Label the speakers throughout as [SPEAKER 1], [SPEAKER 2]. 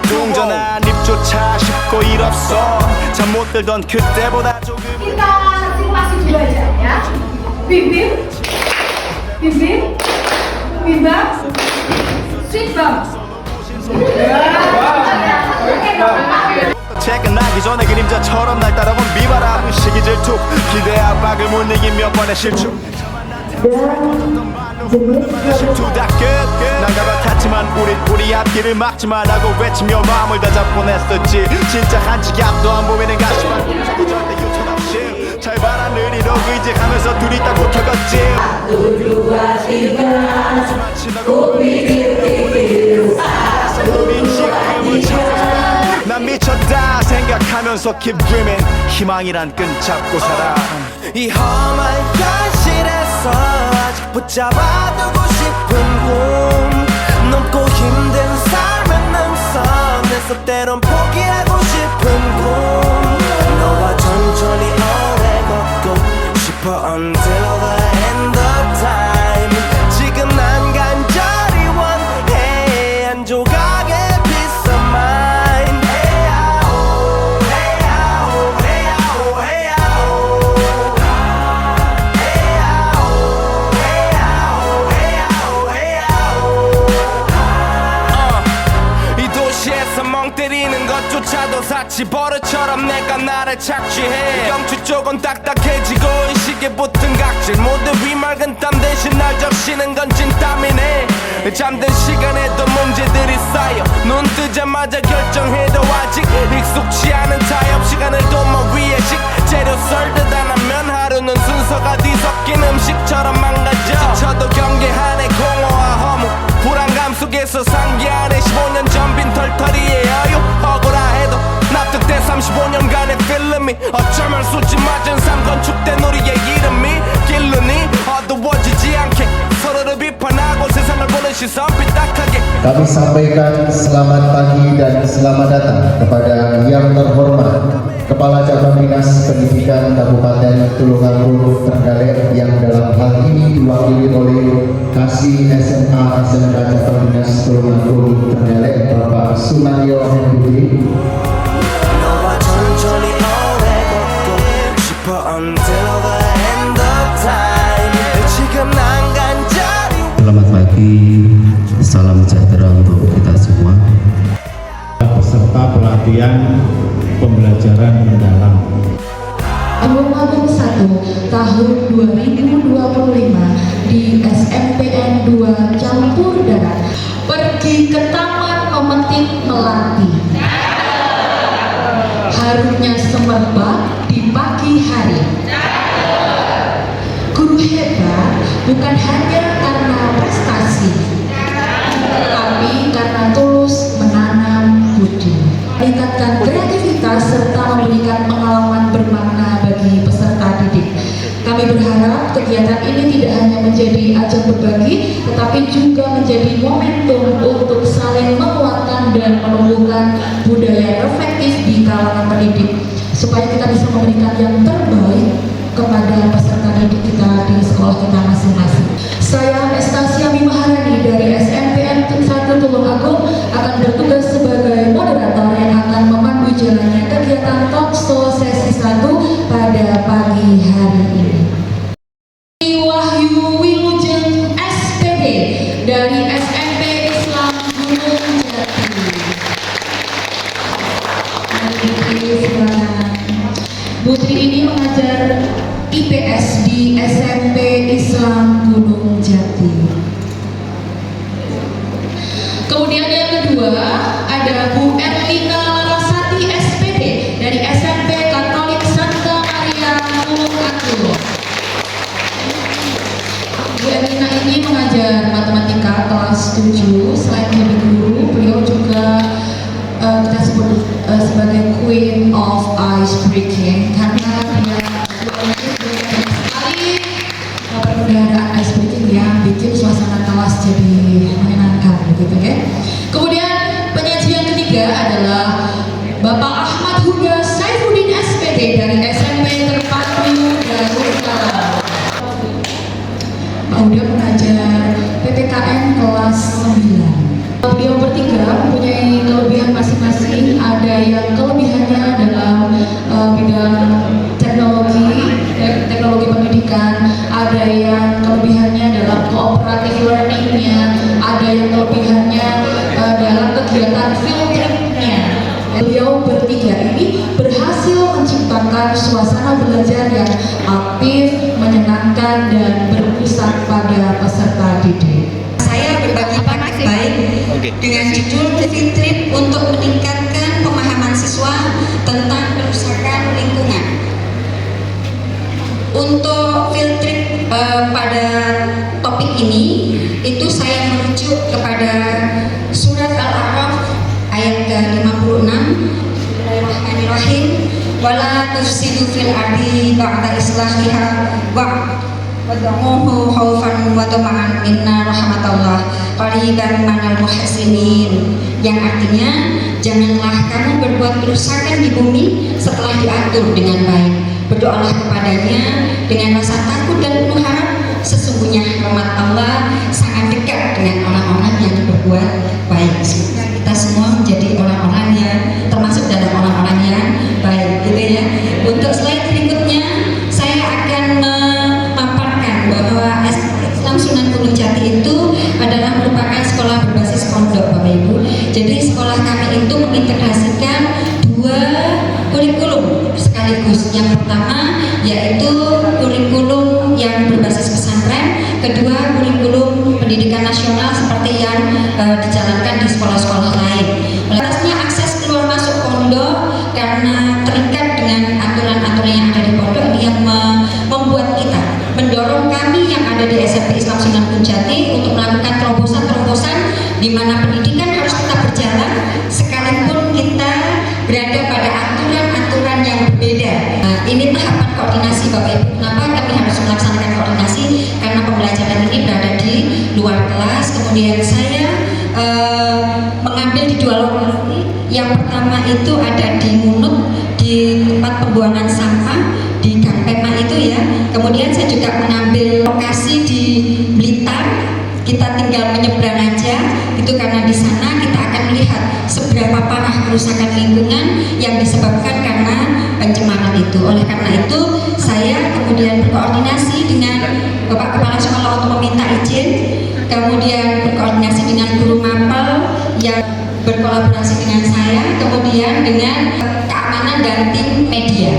[SPEAKER 1] 동전한 입조차 쉽고 일 없어 잠 못 들던 그때보다 조금
[SPEAKER 2] Kita simulasi dulu aja ya. Bim bim, bim bim, bim bam, sweet bam.
[SPEAKER 1] 퇴근하기 전에 그림자처럼 날 따라온 비바람 시기 질투 기대 압박을 못 이긴 몇 번의 실축 실투 다 끝 난가가 탔지만 우리 앞길을 막지만 하고 외치며 마음을 다잡곤 했었지 진짜 한치 앞도 안 보이는 가시만 절대 유턴 없이 잘 봐라 느리로 의지하면서 둘이 딱 붙어갔지 난 미쳤다 생각하면서 keep dreaming 희망이란 끈 잡고 살아 이 험한 현실에서 아직 붙잡아두고 싶은 꿈 넘고 힘든 삶을 넘어서면서 때론 포기하고 싶은 꿈 너와 천천히 오래 걷고 싶어 until the end of time 지금 난 간절히 원해 한 조각의 peace of mind 이 도시에서 멍 때리는 것조차도 사치 버릇처럼 내가 나를 착취해 경추 쪽은 딱딱해지고 의식에 붙은 각질 모두 위맑은 땀 대신 날 적시는 건 진땀이네 잠든 시간에도 문제들이 쌓여 눈 뜨자마자 결정해도 아직 익숙치 않은 타협 시간을 도모 위에 식재료 썰듯 안 하면 하루는 순서가 뒤섞인 음식처럼 망가져 지쳐도 경계하네 공허와 허무 불안감 속에서 상기하네 15년 전 빈 털터리의 여유 억울해도 납득돼 35년간의 필름이 어쩌면 수치 맞은 삶 건축된 우리의 이름이 길르니 어두워지지 않게 서로를 비판하고 세상을 보는 시선 삐딱하게
[SPEAKER 3] Kami sampaikan selamat pagi dan selamat datang kepada yang terhormat Kepala Cabang Dinas Pendidikan Kabupaten Tulungagung Trenggalek yang dalam hal ini diwakili oleh Kasih SMA SMK Cabang Dinas Tulungagung Trenggalek Bapak Sunario Hendri.
[SPEAKER 1] 너와 천천히 오래 걷고 싶어 until the end of time 지금 난 간절히
[SPEAKER 4] Selamat pagi, salam sejahtera untuk kita semua.
[SPEAKER 5] Peserta pelatihan pembelajaran mendalam
[SPEAKER 2] Tulungagung 1 tahun 2025 di SMPN 2 Campur Darat pergi ke taman memetik melati. Harumnya semerbak di pagi hari. Guru hebat bukan hanya karena prestasi, tapi karena tulus menanam budi, meningkatkan kreativitas serta memberikan pengalaman bermakna bagi peserta didik. Kami berharap kegiatan ini tidak hanya menjadi ajang berbagi, tetapi juga menjadi momentum untuk saling menguatkan dan menumbuhkan budaya reflektif di kalangan pendidik, supaya kita bisa memberikan yang terbaik kepada peserta didik kita di sekolah kita masing-masing. Saya Estasia Maharani dari SMPN 1 Tulungagung akan bertugas sebagai moderator yang akan memandu jalannya kegiatan talkshow sesi 1 pada pagi hari ini. Wahyu Wilujeng SPD dari SMP Islam Gunung Jati. Putri ini mengajar IPS di SMP Islam Gunung Jati. Kemudian yang kedua ada Bu Erlina Larasati SPD dari SMP Katolik Santa Maria Tulungagung. Bu Erlina ini mengajar matematika kelas 7. Selain menjadi guru, beliau juga kita sebut sebagai Queen of Ice Breaking karena dia sekali perbendaharaan ice breaking yang bikin suasana kelas jadi menyenangkan gitu ya. Kemudian penyaji yang ketiga adalah Bapak Ahmad Huda Saifuddin SPD dari SMP Terpadu Darussalam. Pak Huda mengajar PPKN kelas 9. Beliau bertiga mempunyai kelebihan masing-masing. Ada yang kelebihannya dalam bidang teknologi pendidikan, ada yang kelebihannya dalam cooperative learningnya, ada yang kelebihannya dalam kegiatan field tripnya. Beliau bertiga ini berhasil menciptakan suasana belajar yang aktif, menyenangkan, dan berpusat pada peserta didik.
[SPEAKER 6] Saya berbagi praktik baik dengan judul Field Trip untuk meningkatkan pemahaman siswa tentang kerusakan lingkungan. Untuk field trip pada topik ini itu saya merujuk kepada surat Al-A'raf ayat ke-56. Bismillahirrahmanirrahim. Wala tufsidu fil ardi ba'da islahiha wad'uhu khaufan wa tama'an inna rahmatallah qariban minal muhsinin, yang artinya janganlah kamu berbuat kerusakan di bumi setelah diatur dengan baik, berdoalah kepadanya dengan rasa takut dan penuh harap, sesungguhnya rahmat Allah sangat dekat dengan orang-orang yang berbuat baik. Semoga kita semua menjadi orang-orang yang termasuk dalam orang-orang yang baik, gitu ya. Untuk slide berikutnya saya akan memaparkan bahwa Islam Sunan Gunung Jati itu adalah merupakan sekolah berbasis pondok, Bapak Ibu. Jadi sekolah kami itu mengintegrasikan dua kurikulum sekaligus. Yang pertama yaitu kurikulum yang berbasis pesantren, kedua kurikulum pendidikan nasional seperti yang dijalankan di sekolah-sekolah lain. Atasnya akses keluar masuk pondok karena terikat dengan aturan-aturan yang ada di pondok yang membuat kita, mendorong kami yang ada di SMP Islam Sunan Gunung Jati untuk melakukan terobosan-terobosan di mana pendidikan harus tetap berjalan sekalipun kita berada pada aturan-aturan yang berbeda. Ini tahapan koordinasi, Bapak Ibu. Kenapa kami harus melaksanakan koordinasi? Karena pembelajaran ini berada di luar kelas. Kemudian saya mengambil di dua lokasi. Yang pertama itu ada di Munuk, di tempat pembuangan sampah di Gang Pema itu ya. Kemudian saya juga mengambil lokasi di Blitar. Kita tinggal menyeberang aja, itu karena di sana kita akan melihat seberapa parah kerusakan lingkungan yang disebabkan karena pencemaran itu. Oleh karena itu, saya kemudian berkoordinasi dengan Bapak Kepala Sekolah untuk meminta izin, kemudian berkoordinasi dengan guru mapel yang berkolaborasi dengan saya, kemudian dengan keamanan dan tim media.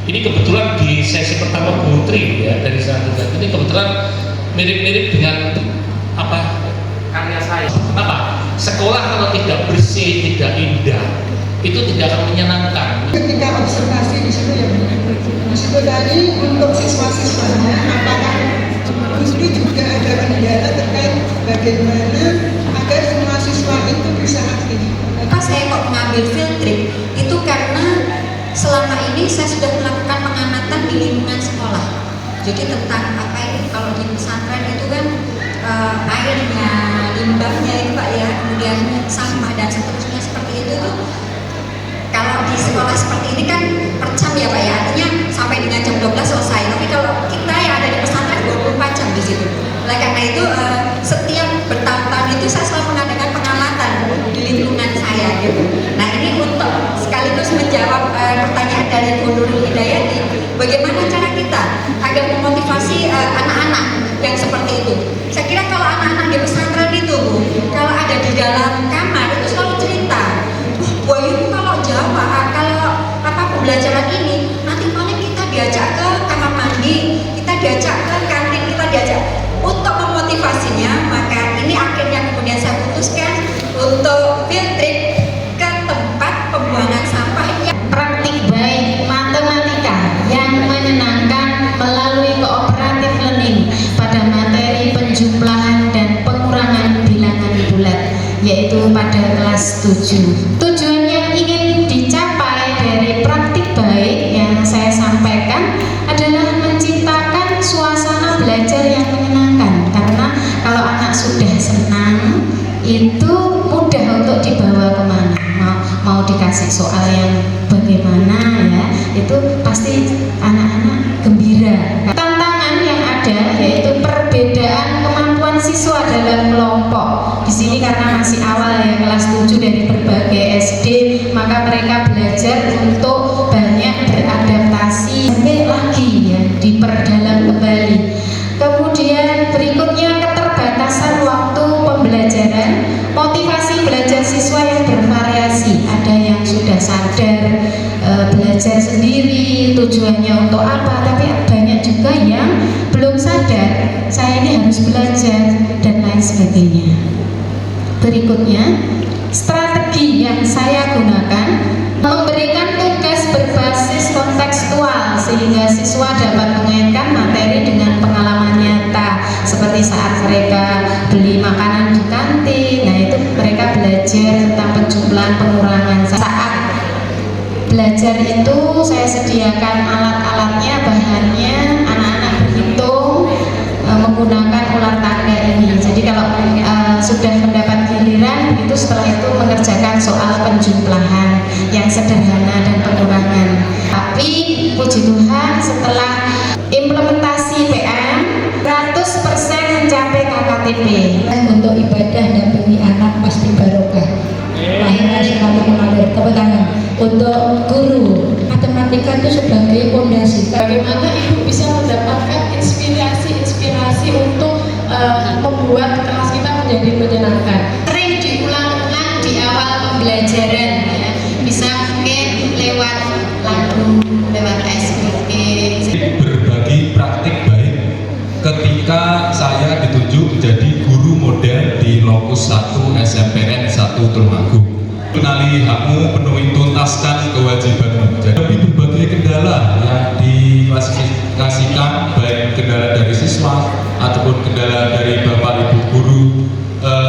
[SPEAKER 7] Ini kebetulan di sesi pertama Bu Tri ya dari saya ini kebetulan mirip-mirip dengan apa karya saya. Apa? Sekolah kalau tidak bersih, tidak indah, itu tidak akan menyenangkan.
[SPEAKER 8] Ketika observasi di situ ya, di situ tadi untuk siswa-siswanya, apakah guru juga ada kendala terkait bagaimana agar semua siswa itu bisa aktif?
[SPEAKER 6] Pas saya kok mengambil field trip itu karena selama ini saya sudah melakukan pengamatan di lingkungan sekolah. Jadi tentang apa ini kalau di pesantren itu kan airnya, limbahnya itu Pak ya, kemudian sampah dan seterusnya seperti itu tuh. Kalau di sekolah seperti ini kan per jam ya Pak ya, artinya sampai dengan jam 12 selesai. Tapi kalau kita yang ada di pesantren 24 jam di situ. Oleh karena itu setiap bertahun-tahun itu saya selalu mengadakan pengamatan di lingkungan saya gitu. Nah ini untuk sekaligus menjawab pertanyaan dari Bu Nurul Hidayati, bagaimana cara kita agar memotivasi anak-anak yang seperti itu. Saya kira kalau anak-anak di pesantren itu Bu, kalau ada di dalam kamar itu selalu cerita, Bu Ayu kalau Jawa, kalau apa pembelajaran ini nanti paling kita diajak ke kamar mandi, kita diajak ke kantin, kita diajak. Untuk memotivasinya, maka ini akhirnya kemudian saya putuskan untuk field trip ke tempat pembuangan sampah yang
[SPEAKER 9] praktik baik matematika yang menyenangkan melalui cooperative learning pada materi penjumlahan dan pengurangan bilangan bulat, yaitu pada kelas 7. Tujuan yang ingin dicapai dari praktik baik yang saya sampaikan adalah menciptakan suasana belajar yang menyenangkan, karena kalau anak sudah senang itu mudah untuk dibawa kemana, mau dikasih soal yang bagaimana ya, itu pasti anak-anak belajar sendiri, tujuannya untuk apa, tapi banyak juga yang belum sadar saya ini harus belajar dan lain sebagainya. Berikutnya, strategi yang saya gunakan memberikan tugas berbasis kontekstual sehingga siswa dapat mengaitkan materi dengan pengalaman nyata, seperti saat mereka beli makanan di kantin. Nah, itu mereka belajar tentang penjumlahan, pengurangan. Saat belajar itu saya sediakan alat-alatnya, bahannya, anak-anak berhitung menggunakan ular tangga ini. Jadi kalau sudah mendapat giliran, itu setelah itu mengerjakan soal penjumlahan yang sederhana dan pengurangan. Tapi puji Tuhan, setelah implementasi PM 100% mencapai KKTP.
[SPEAKER 2] Untuk ibadah dan bagi anak pasti barokah. Lahirnya selalu mengalir. Tepuk tangan. Untuk guru matematika itu sebagai fondasi.
[SPEAKER 10] Bagaimana ibu bisa mendapatkan inspirasi untuk membuat kelas kita menjadi menyenangkan?
[SPEAKER 9] Sering diulang-ulang di awal pembelajaran, ya. Bisa mungkin lewat lagu, lewat SBK.
[SPEAKER 11] Berbagi praktik baik ketika saya ditunjuk menjadi guru model di Lokus 1 SMPN 1 Tulungagung. Kenali hakmu, penuhi tuntaskan kewajibanmu. Jadi berbagai kendala yang diklasifikasikan, baik kendala dari siswa ataupun kendala dari bapak ibu guru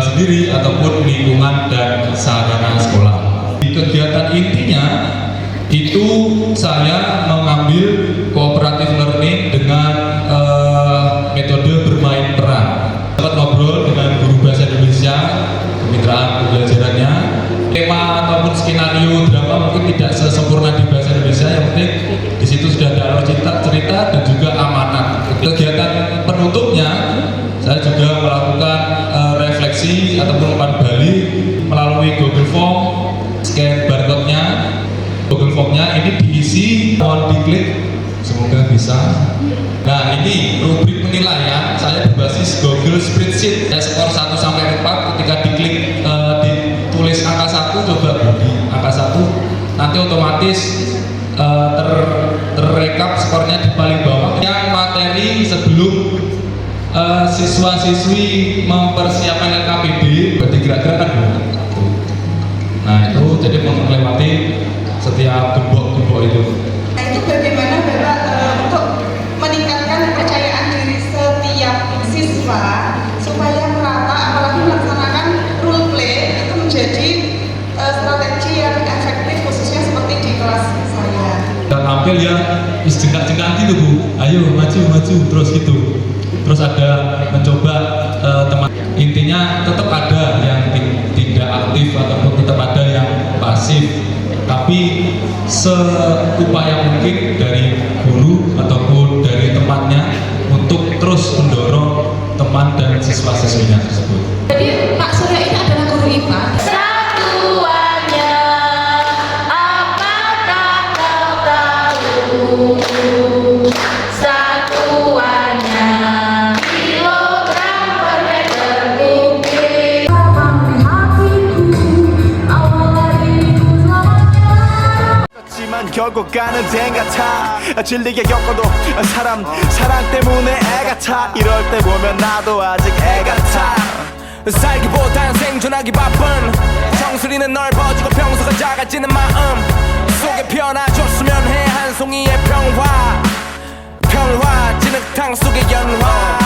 [SPEAKER 11] sendiri ataupun lingkungan dan sarana sekolah. Di kegiatan intinya itu saya mengambil cooperative learning dengan metode bermain peran. Dapat ngobrol dengan guru bahasa Indonesia, kemitraan pembelajarannya. Tema ataupun skenario drama mungkin tidak sesempurna di bahasa Indonesia, yang penting di situ sudah ada alur cerita dan juga amanat. Kegiatan penutupnya saya juga melakukan refleksi ataupun umpan balik melalui Google Form, scan barcode-nya. Google Form-nya ini diisi, mohon diklik, semoga bisa. Nah, ini rubrik penilaian saya berbasis Google Spreadsheet. Saya skor 1 sampai 4, ketika diklik ditulis angka 1, coba budi angka 1, nanti otomatis terrekap skornya di paling bawah. Yang materi sebelum siswa-siswi mempersiapkan LKPD, berarti kira-kira kan nah itu jadi melewati setiap gembok-gembok itu.
[SPEAKER 8] Nah, itu bagaimana Bapak untuk meningkatkan kepercayaan diri setiap siswa supaya merata, apalagi melaksanakan role play itu menjadi strategi yang efektif, khususnya seperti di kelas saya.
[SPEAKER 11] Dan tampil ya jengkak-jengkak gitu Bu, ayo maju terus gitu. Terus ada mencoba teman, intinya tetap ada yang tidak aktif ataupun tetap ada yang pasif, tapi seupaya mungkin dari guru ataupun dari temannya untuk terus mendorong teman dan siswa-siswinya tersebut.
[SPEAKER 10] Jadi Pak Surya ini adalah guru IPA.
[SPEAKER 9] Satuannya apakah kau tahu? Satuannya kilogram per meter kubik.
[SPEAKER 1] 하지만 결국 가는 데 같아. 질리게 겪어도 사랑 때문에 애 같아. 이럴 때 보면 나도 아직 애 같아. 살기보단 생존하기 바쁜 정수리는 넓어지고 평소가 작아지는 마음 속에 피어나줬으면 해 한 송이의 평화 진흙탕 속의 연화.